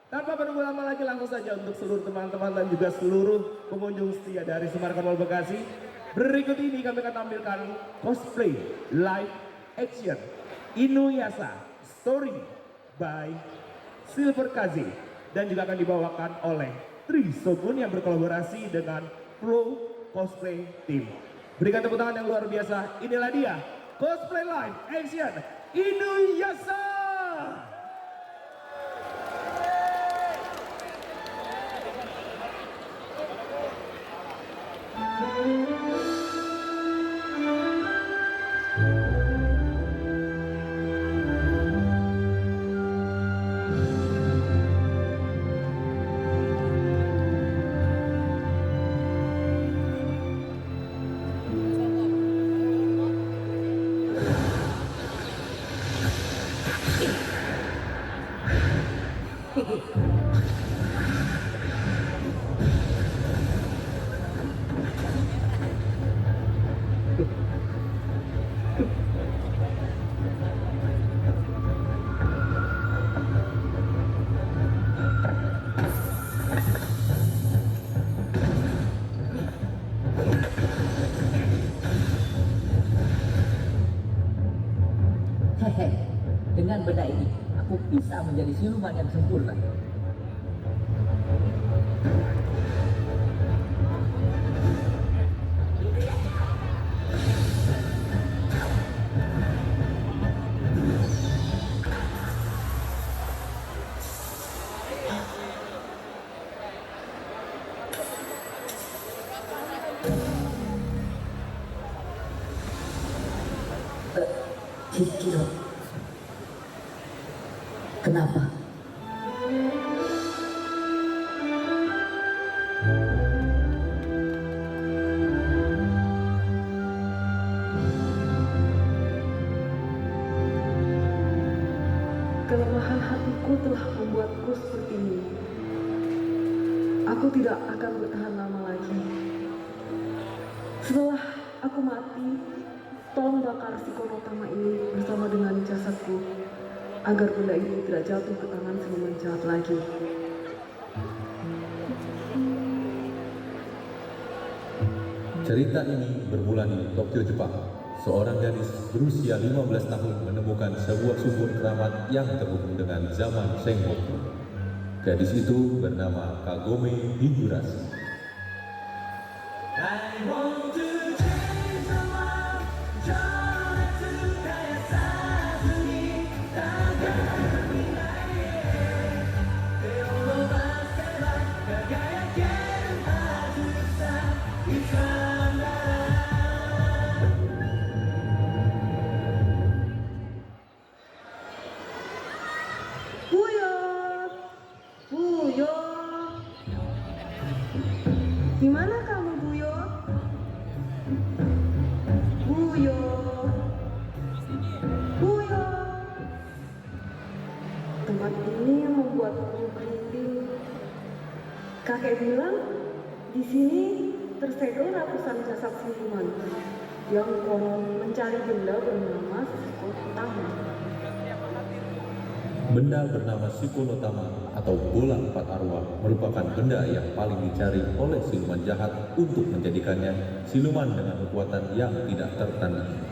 Tanpa menunggu lama lagi, langsung saja untuk seluruh teman-teman dan juga seluruh pengunjung setia dari Semarang Mall Bekasi. Berikut ini kami akan tampilkan cosplay live action Inuyasha Story by Silver Kazi, dan juga akan dibawakan oleh Tri Shogun yang berkolaborasi dengan Pro Cosplay Team. Berikan tepuk tangan yang luar biasa. Inilah dia cosplay live action Inuyasha. Hehe, dengan benda ini aku bisa menjadi siluman yang sempurna. Kiro, kenapa? Kelemahan hatiku telah membuatku seperti ini. Aku tidak akan bertahan lama lagi. Setelah aku mati, tolong bakar si Konotama ini bersama dengan jasadku, agar benda ini tidak jatuh ke tangan siluman jahat lagi. Cerita ini bermula di Tokyo, Jepang. Seorang gadis berusia 15 tahun menemukan sebuah sumur keramat yang terhubung dengan zaman Sengoku. Gadis itu bernama Kagome Higurashi. Buyo, Buyo, di mana kamu Buyo? Buyo, Buyo. Tempat ini membuatku merinding. Kakek bilang di sini tersegel ratusan jasad siluman yang konon mencari benda bernama Sikotama. Benda bernama Shikonotama atau bola empat arwah merupakan benda yang paling dicari oleh siluman jahat untuk menjadikannya siluman dengan kekuatan yang tidak tertandingi.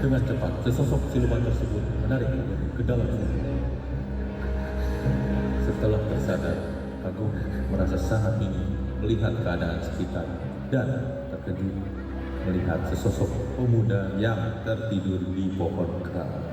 Dengan cepat, sesosok siluman tersebut menarik ke dalam sumur. Setelah tersadar, Kagome merasa sangat bingung melihat keadaan sekitar dan terkejut melihat sesosok pemuda yang tertidur di pohon keramat.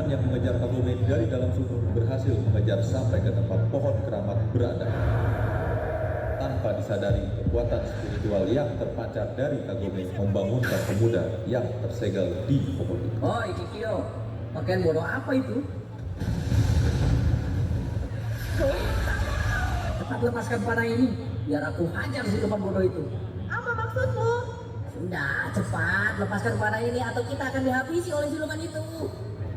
Siluman yang mengejar Kagome dari dalam sumur berhasil mengejar sampai ke tempat pohon keramat berada. Tanpa disadari, kekuatan spiritual yang terpancar dari Kagome membangunkan pemuda yang tersegel di pohon itu. Oi Kikyo, pakaian bodoh apa itu? Cepat lepaskan panah ini, biar aku hajar siluman bodoh itu. Apa maksudmu? Sudah, cepat lepaskan panah ini atau kita akan dihabisi oleh siluman itu.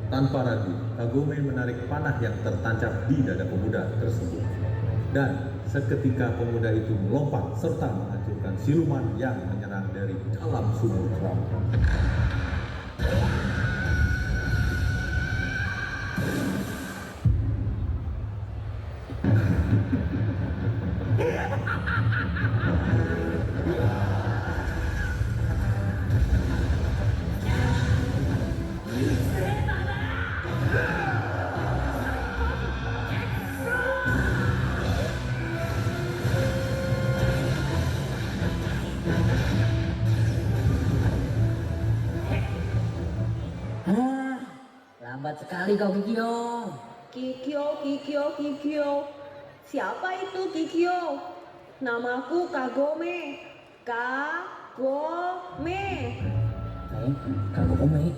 Tanpa ragu, Kagome menarik panah yang tertancap di dada pemuda tersebut. Dan seketika pemuda itu melompat serta menghancurkan siluman yang menyerang dari dalam sumur keramat. Lambat sekali kau Kikyo. Kikyo. Siapa itu Kikyo? Namaku Kagome. Kagome. Kagome.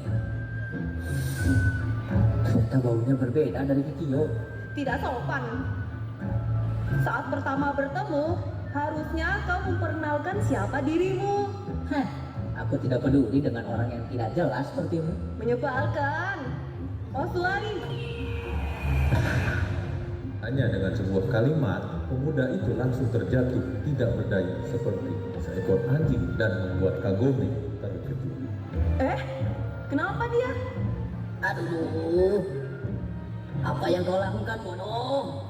Ternyata baunya berbeda dari Kikyo. Tidak sopan. Saat pertama bertemu, harusnya kau memperkenalkan siapa dirimu. Heh, aku tidak peduli dengan orang yang tidak jelas sepertimu. Menyebalkan. Osuari. Hanya dengan sebuah kalimat, pemuda itu langsung terjatuh tidak berdaya seperti seekor anjing dan membuat Kagome terkejut. Kenapa dia? Aduh, apa yang kau lakukan bodoh?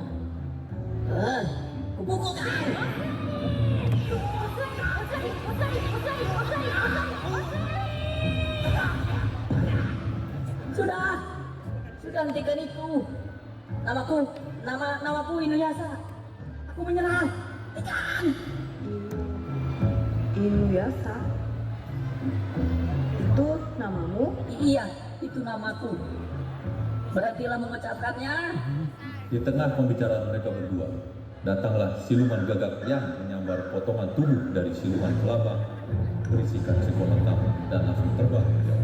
Kupukul kau. Sudah hentikan itu. Namaku Inuyasha. Aku menyerah. Hentikan. Inuyasha. Itu namamu? Iya, itu namaku. Berhentilah mengucapkannya. Di tengah pembicaraan mereka berdua, datanglah siluman gagak yang menyambar potongan tubuh dari siluman kelabang berisikan Shikonotama dan langsung terbang menjauh.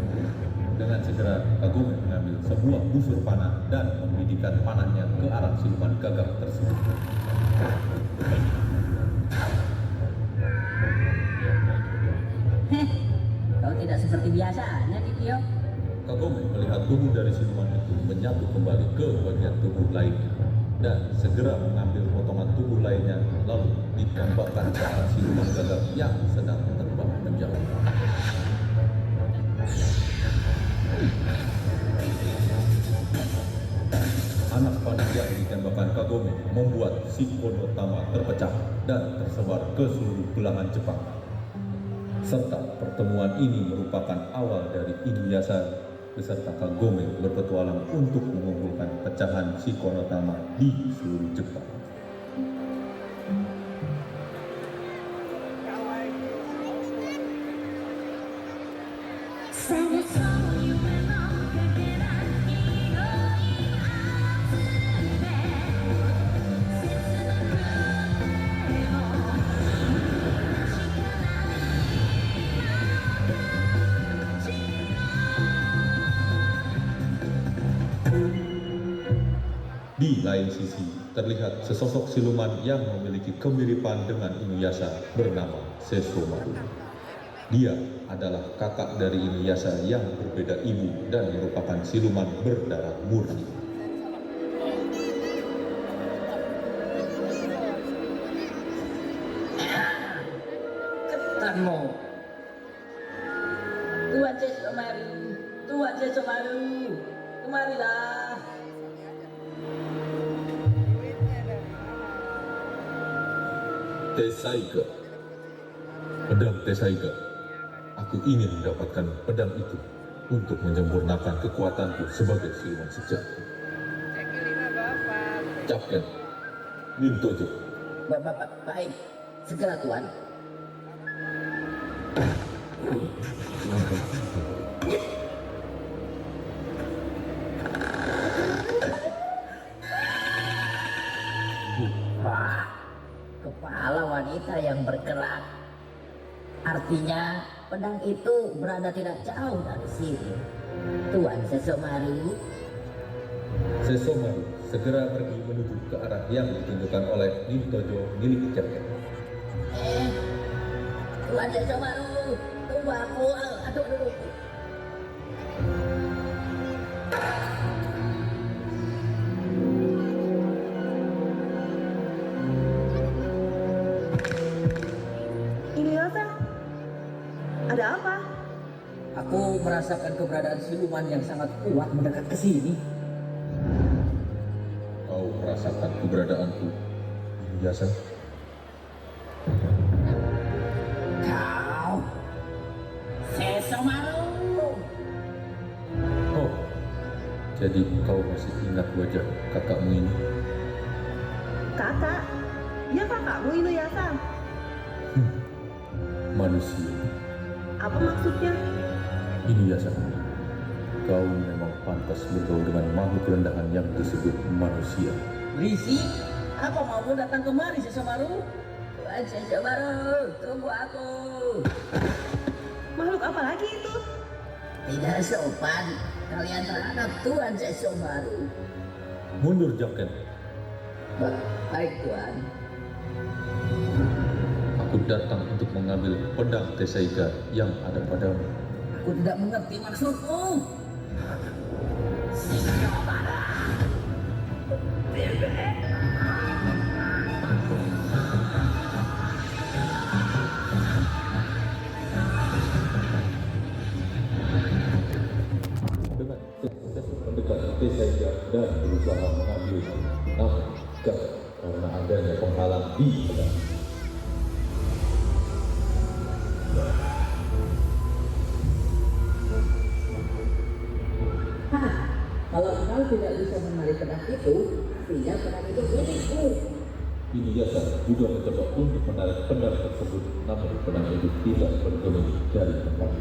Dengan segera Kagome mengambil sebuah busur panah dan membidikkan panahnya ke arah siluman gagak tersebut. Kau tidak seperti biasanya, Kikyo. Kagome melihat tubuh dari siluman itu menyatu kembali ke bagian tubuh lainnya dan segera mengambil potongan tubuh lainnya lalu ditembakkan ke arah siluman gagak yang sedang terbang menjauh. Anak panah yang ditembakkan Kagome membuat Shikonotama terpecah dan tersebar ke seluruh belahan Jepang. Serta pertemuan ini merupakan awal dari Inuyasha beserta Kagome berpetualang untuk mengumpulkan pecahan Shikonotama di seluruh Jepang. Di lain sisi, terlihat sesosok siluman yang memiliki kemiripan dengan Inuyasha bernama Sesomaru. Dia adalah kakak dari Inuyasha yang berbeda ibu dan merupakan siluman berdarah murni. Ketanmu. Tuan Sesomaru, kemarilah. Tesaiga. Pedang Tesaiga. Aku ingin mendapatkan pedang itu untuk menyempurnakan kekuatanku sebagai siluman sejati. Capken, Nintojo. Baik, segera Tuan. wanita yang bergerak. Artinya pedang itu berada tidak jauh dari sini. Tuan Sesomaru. Sesomaru segera pergi menuju ke arah yang ditunjukkan oleh Nintojo milik jaket. Tuan Sesomaru, tunggu aku. Aduh. Inuyasha, ada apa? Aku merasakan keberadaan siluman yang sangat kuat mendekat ke sini. Kau merasakan keberadaanku, Inuyasha? Kau, Sesomaru. Oh, jadi kau masih ingat wajah kakakmu ini? Kakak? Dia kakakmu Inuyasha? Manusia. Apa maksudnya? Inuyasha, kau memang pantas bergaul dengan makhluk rendahan yang disebut manusia. Risi, apa mau datang kemari Sesomaru? Tuan Sesomaru, tunggu aku. Makhluk apa lagi itu? Tidak sopan kalian terhadap Tuan Sesomaru. Mundur, Jaken. Baik Tuan. Aku datang untuk mengambil pedang Tesaiga yang ada padamu. Aku tidak mengerti maksudmu. Dengan sukses mendekat Tesaiga dan berusaha mengambil, namun gagal karena adanya penghalang di pedang. Kalau kau tidak bisa menarik pedang itu, artinya pedang itu milikku. Inuyasha juga mencoba untuk menarik pedang tersebut, namun pedang itu tidak bergeming dari tempat.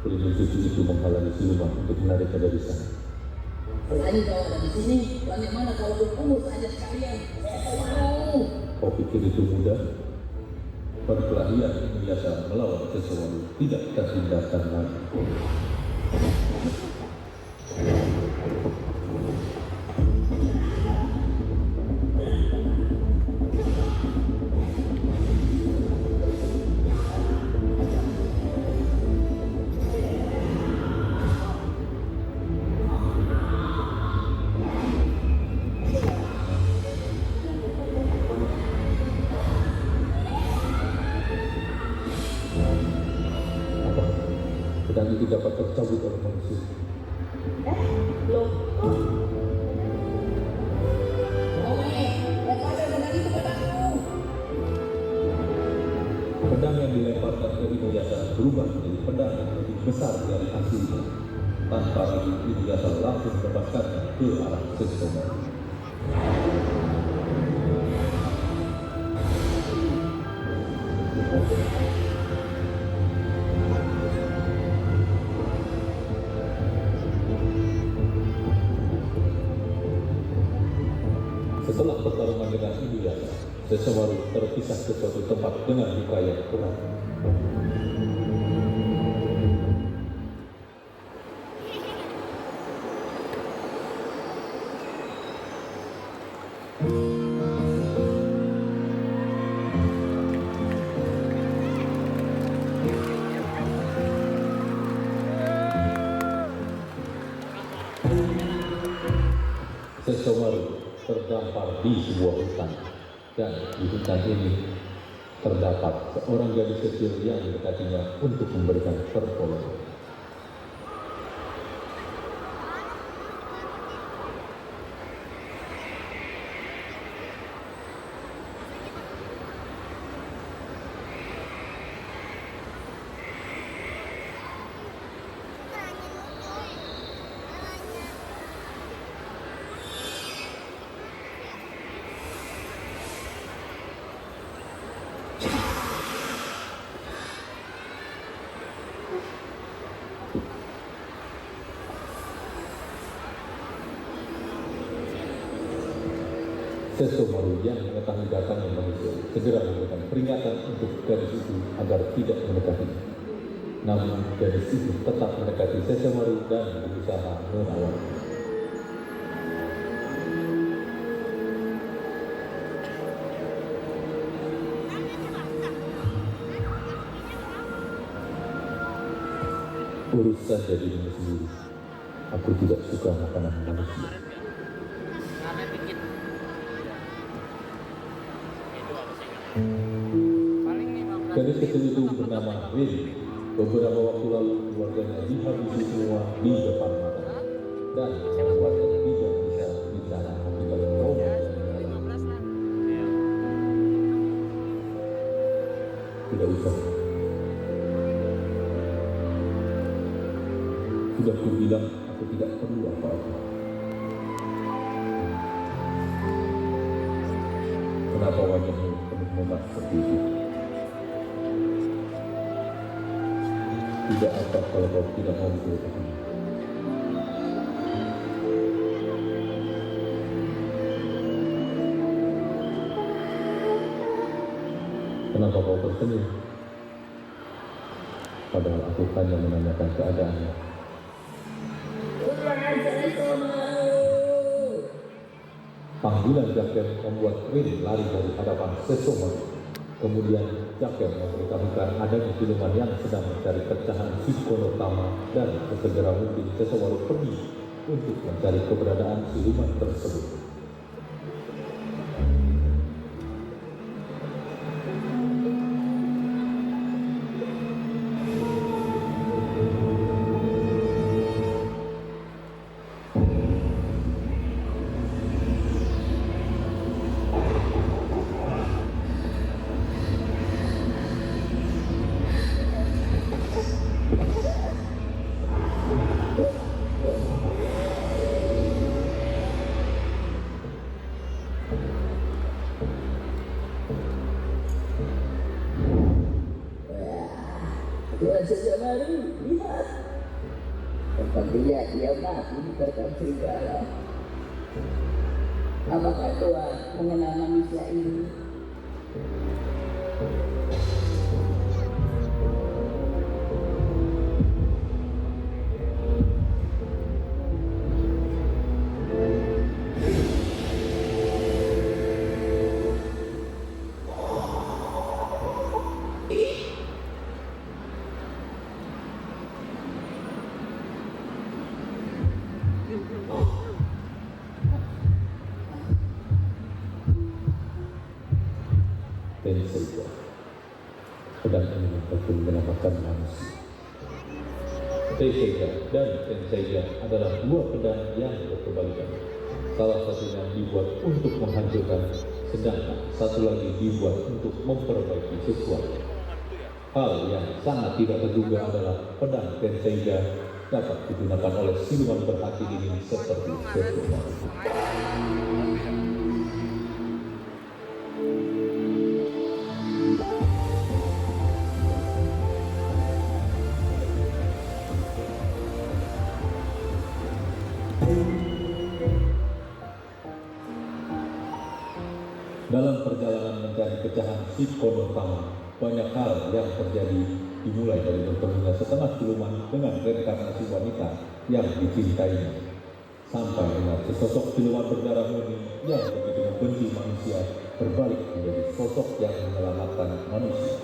Pelindung suci itu menghalangi siluman untuk menariknya dari sana. Selain kau ada di sini, bagaimana kalau berkumpul saja sekalian? Sesomaru. Kau pikir itu mudah? Perkelahian Inuyasha melawan sesuatu tidak terhindarkan lagi. Apa? Pedang itu dapat tercabut oleh manusia. Loh, Pedang yang dilemparkan ke Inuyasha berubah menjadi pedang yang lebih besar dari aslinya. Tanpa lagi Inuyasha langsung membakarnya ke arah Sesomaru. Setelah pertarungan dengan Inuyasha, Sesomaru terpisah ke suatu tempat dengan luka yang berat. Sesomaru terdampar di sebuah hutan, dan di hutan ini terdapat seorang gadis kecil yang mendekatinya untuk memberikan pertolongan. Sesomaru yang mengetahui datangnya manusia segera memberikan peringatan untuk gadis itu agar tidak mendekati. Namun gadis itu tetap mendekati Sesomaru dan berusaha melawan. Urus saja dirimu sendiri. Aku tidak suka makanan manusia. Gadis kecil itu bernama Rin. Beberapa waktu lalu keluarganya dihabisi semua di depan mata dan membuatnya tidak bisa bicara akibat trauma yang dialami. Tidak usah. Sudah kubilang aku tidak perlu apa-apa. Kenapa wajahmu penuh memar seperti itu? Tidak apa kalau kau tidak mau diceritakan. Kenapa kau tersenyum? Padahal aku hanya menanyakan keadaannya. Panggilan Jaken membuat Rin lari dari hadapan Sesomaru. Kemudian Jaken memberitahukan adanya siluman yang sedang mencari pecahan Shikonotama dan sesegera mungkin Sesomaru pergi untuk mencari keberadaan siluman tersebut. Tuan Sesomaru, lihat. Sepertinya dia mati diterkam serigala. Apakah Tuan mengenal manusia ini? Tenseiga. Pedang ini mampu menyelamatkan manusia. Tenseiga dan Tenseiga adalah dua pedang yang berkebalikan. Salah satunya dibuat untuk menghancurkan, sedangkan satu lagi dibuat untuk memperbaiki sesuatu. Hal yang sangat tidak terduga adalah pedang Tenseiga dapat digunakan oleh siluman berhati ini seperti Sesomaru. Dalam perjalanan mencari pecahan Shikonotama, banyak hal yang terjadi, dimulai dari bertemunya setengah siluman dengan reinkarnasi wanita yang dicintainya, sampai dengan sesosok siluman berdarah murni yang begitu membenci manusia berbalik menjadi sosok yang menyelamatkan manusia.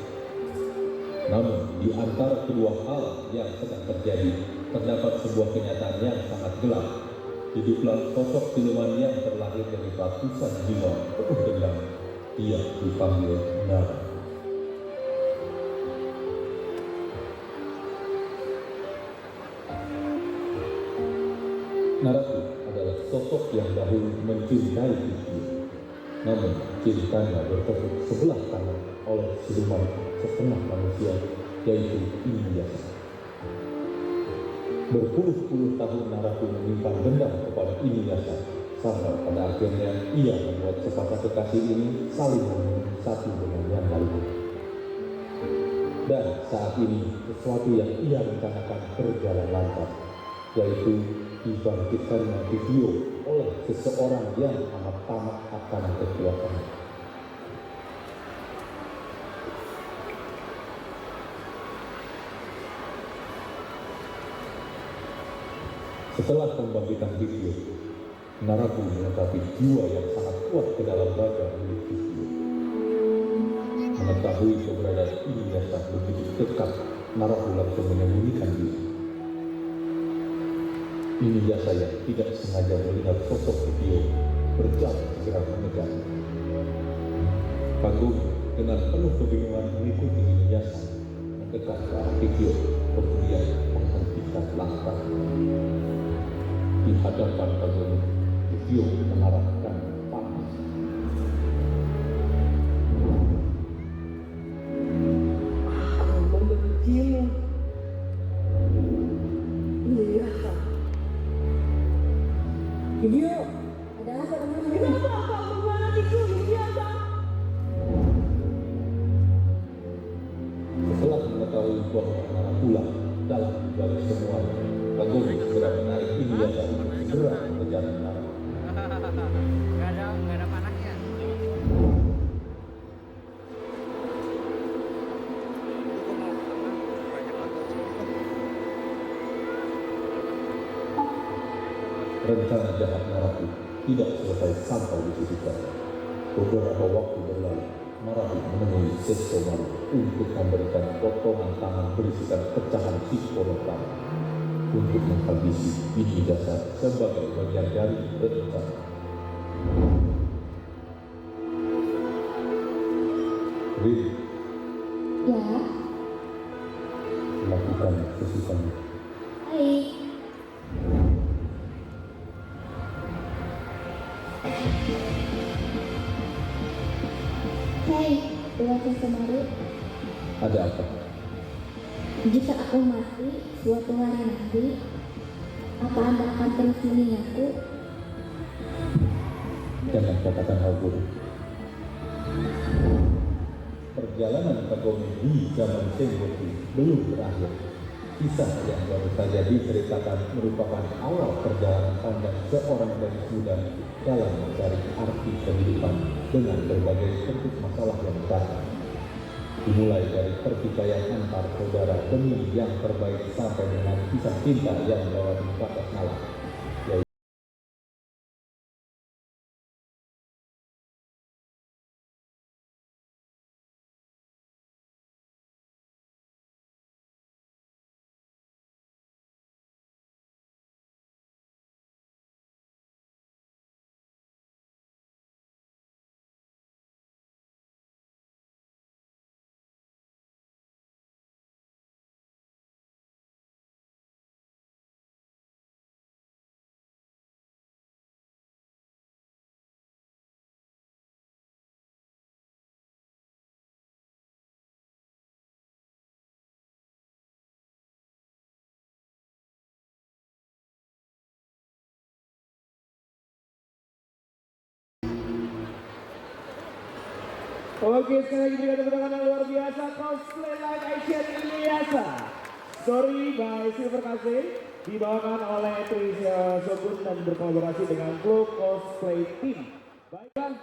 Namun di antara kedua hal yang sedang terjadi, terdapat sebuah kenyataan yang sangat gelap. Hiduplah sosok siluman yang terlahir dari ratusan jiwa penuh dendam. Ia dipanggil Nara. Nara adalah sosok yang dahulu mencintai Kishio. Namun cintanya bertepuk sebelah kanan oleh siluman setengah manusia, yaitu Inuyasha. Berpuluh-puluh tahun Naraku menyimpan dendam kepada Inuyasha, sampai pada akhirnya ia membuat sepasang kekasih ini saling membunuh satu dengan yang lain. Dan saat ini sesuatu yang ia rencanakan berjalan lancar, yaitu dibangkitkannya video oleh seseorang yang amat tamak akan kekuatan. Setelah pembangkitan video, Narabu menetapi jiwa yang sangat kuat ke dalam raga milik video. Mengetahui keberadaan Ilyasa begitu dekat, Narabu langsung menyembunyikan diri. Ilyasa yang tidak sengaja melihat sosok video berjalan segera mengejar. Kagum dengan penuh kebingungan mengikuti Ilyasa mendekat ke arah video, kemudian menghentikan langkah. Di hadapan Kagum, video mengarahkan panah. Aku membencimu. Iya. Video, ada apa denganmu? Kenapa kau mengkhianatiku, Ilyasa? Setelah mengetahui bahwa Narabulah dalam balik semuanya, Kagum segera menarik Ilyasa untuk segera mengejar Narabu. Nggak ada panahnya. Rencana jahat Narabu tidak selesai sampai di sisi sana. Beberapa waktu berlalu, Narabu menemui Sesomari untuk memberikan potongan tangan berisikan pecahan Sikonotama untuk menghabisi Ilyasa sebagai bagian dari rencana. Rin, Ya, lakukan sesisanya. baik. Hei, Dewata Semari, Ada apa? jika aku mati suatu hari nanti, apa Anda akan terus mengingatku? Jangan katakan hal buruk. Perjalanan Kagum di zaman Sengoku belum berakhir. Kisah yang baru saja diceritakan merupakan awal perjalanan panjang seorang gadis muda dalam mencari arti kehidupan dengan berbagai bentuk masalah yang datang. Dimulai dari pertikaian antar saudara demi yang terbaik sampai dengan kisah cinta yang melewati batas nalar. Oke, sekali lagi berikan tepuk tangan yang luar biasa cosplay live action Ilyasa. Story by Silver Kasih dibawakan oleh Trisha Sogun dan berkolaborasi dengan Glow Cosplay Team. Baiklah.